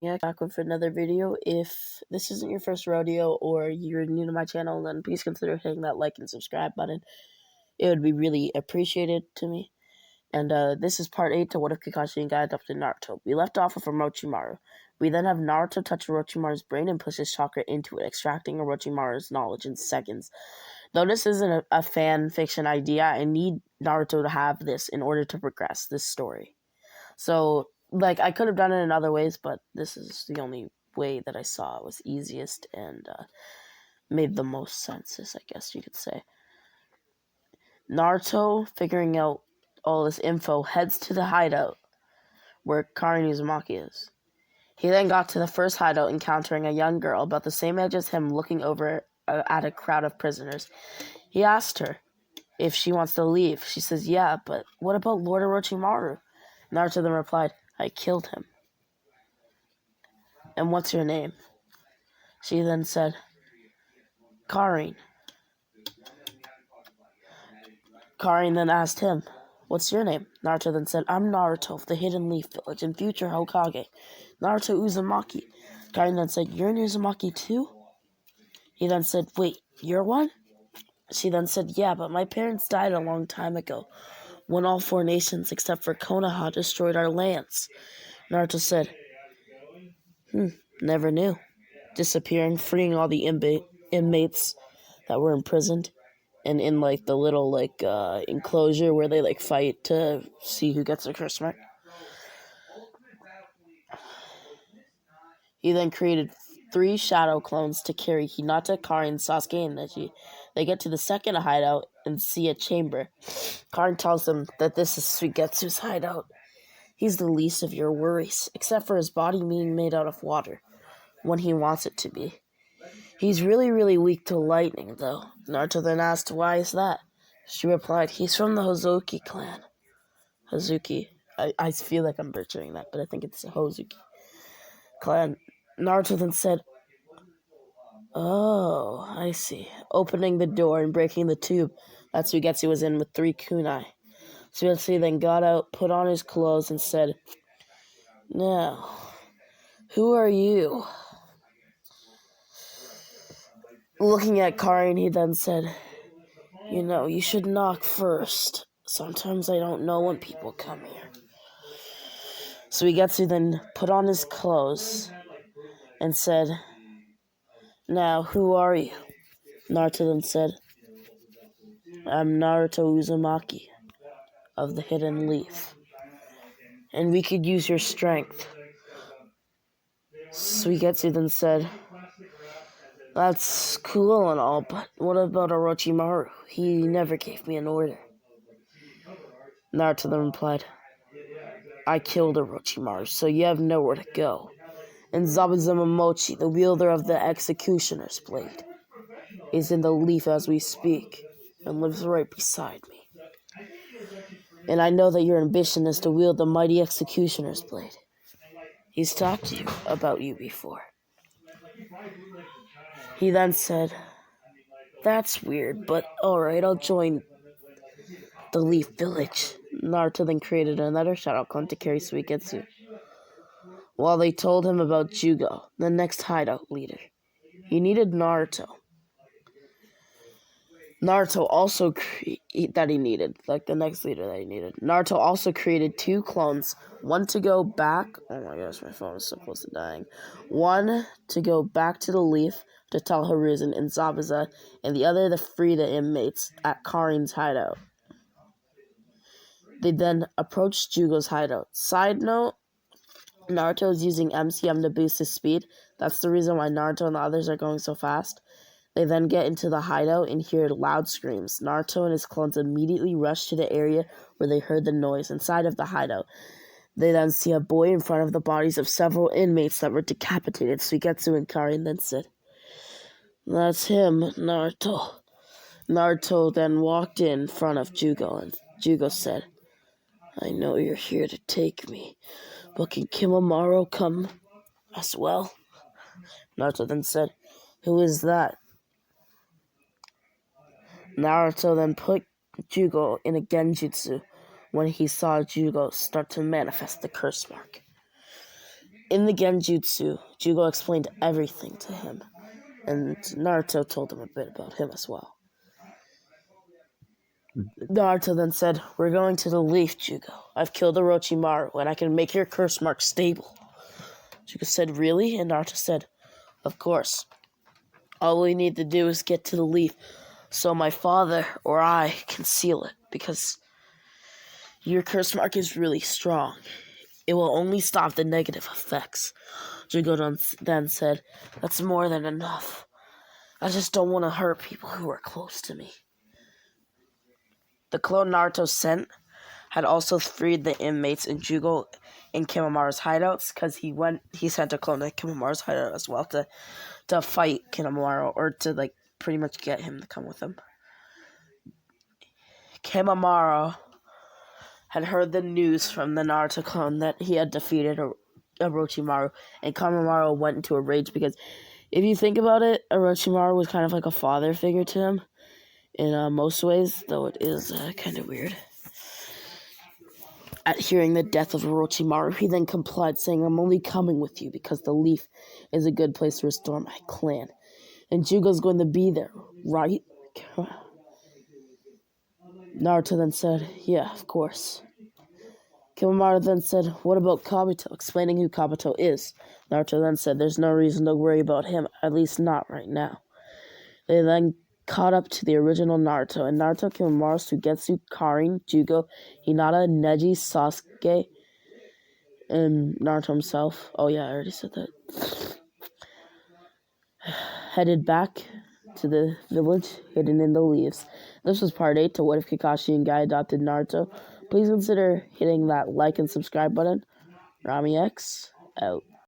Yeah, back with another video. If this isn't your first rodeo or you're new to my channel, then please consider hitting that like and subscribe button. It would be really appreciated to me. And this is part 8 to What If Kakashi and Guy Adopted Naruto. We left off with Orochimaru. We then have Naruto touch Orochimaru's brain and push his chakra into it, extracting Orochimaru's knowledge in seconds. Though this isn't a fan fiction idea, I need Naruto to have this in order to progress this story. So, I could have done it in other ways, but this is the only way that I saw was easiest and made the most sense, I guess you could say. Naruto, figuring out all this info, heads to the hideout where Karin Uzumaki is. He then got to the first hideout, encountering a young girl about the same age as him looking over at a crowd of prisoners. He asked her if she wants to leave. She says, yeah, but what about Lord Orochimaru? Naruto then replied, I killed him. And what's your name? She then said, Karin. Karin then asked him, what's your name? Naruto then said, I'm Naruto of the Hidden Leaf Village and future Hokage. Naruto Uzumaki. Karin then said, you're an Uzumaki too? He then said, wait, you're one? She then said, yeah, but my parents died a long time ago, when all 4 nations except for Konoha destroyed our lands. Naruto said, never knew. Disappearing, freeing all the inmates that were imprisoned, and in the little enclosure where they fight to see who gets the curse mark. He then created 3 shadow clones to carry Hinata, Karin, Sasuke, and Neji. They get to the second hideout and see a chamber. Karin tells them that this is Suigetsu's hideout. He's the least of your worries, except for his body being made out of water, when he wants it to be. He's really, really weak to lightning, though. Naruto then asked, why is that? She replied, he's from the Hozuki clan. Hozuki. I feel like I'm butchering that, but I think it's Hozuki clan. Naruto then said, oh, I see. Opening the door and breaking the tube that Suigetsu was in with 3 kunai. Suigetsu then got out, put on his clothes, and said, now, who are you? Looking at Karin, he then said, you know, you should knock first. Sometimes I don't know when people come here. Suigetsu then put on his clothes and said, now, who are you? Naruto then said, I'm Naruto Uzumaki of the Hidden Leaf, and we could use your strength. Suigetsu then said, that's cool and all, but what about Orochimaru? He never gave me an order. Naruto then replied, I killed Orochimaru, so you have nowhere to go. And Zabuza Momochi, the wielder of the Executioner's Blade, is in the leaf as we speak, and lives right beside me. And I know that your ambition is to wield the mighty Executioner's Blade. He's talked to you about you before. He then said, that's weird, but alright, I'll join the Leaf Village. Naruto then created another shadow clone to carry Suigetsu, while they told him about Jugo, the next hideout leader. He needed Naruto. Naruto also the next leader that he needed. Naruto also created 2 clones, one to go back. Oh my gosh, my phone is so close to dying. One to go back to the Leaf to tell Hiruzen and Zabuza, and the other to free the inmates at Karin's hideout. They then approached Jugo's hideout. Side note, Naruto is using MCM to boost his speed. That's the reason why Naruto and the others are going so fast. They then get into the hideout and hear loud screams. Naruto and his clones immediately rush to the area where they heard the noise inside of the hideout. They then see a boy in front of the bodies of several inmates that were decapitated. Suigetsu and Karin then said, that's him, Naruto. Naruto then walked in front of Jugo, and Jugo said, I know you're here to take me, but can Kimimaro come as well? Naruto then said, who is that? Naruto then put Jugo in a genjutsu when he saw Jugo start to manifest the curse mark. In the Genjutsu, Jugo explained everything to him, and Naruto told him a bit about him as well. Naruto then said, "We're going to the Leaf, Jugo. I've killed Orochimaru, and I can make your curse mark stable." Jugo said, "Really?" And Naruto said, "Of course. All we need to do is get to the Leaf so my father or I can seal it, because your curse mark is really strong. It will only stop the negative effects." Jugo then said, "That's more than enough. I just don't want to hurt people who are close to me." The clone Naruto sent had also freed the inmates in Jugo and Kimamaru's hideouts, because he sent a clone to Kimamaru's hideout as well to fight Kimamaru, or to pretty much get him to come with him. Kimamaru had heard the news from the Naruto clone that he had defeated Orochimaru, and Kimamaru went into a rage, because if you think about it, Orochimaru was kind of like a father figure to him in most ways, though it is kind of weird. At hearing the death of Orochimaru, he then complied, saying, "I'm only coming with you because the Leaf is a good place to restore my clan. And Jugo's going to be there, right?" Naruto then said, "Yeah, of course." Kimamaru then said, "What about Kabuto?" explaining who Kabuto is. Naruto then said, "There's no reason to worry about him, at least not right now." They then caught up to the original Naruto, and Naruto, Kimamaru, Suigetsu, Karin, Jugo, Hinata, Neji, Sasuke, and Naruto himself. Oh yeah, I already said that. Headed back to the village hidden in the leaves. This was part 8 to What If Kakashi and Guy Adopted Naruto. Please consider hitting that like and subscribe button. Rami X, out.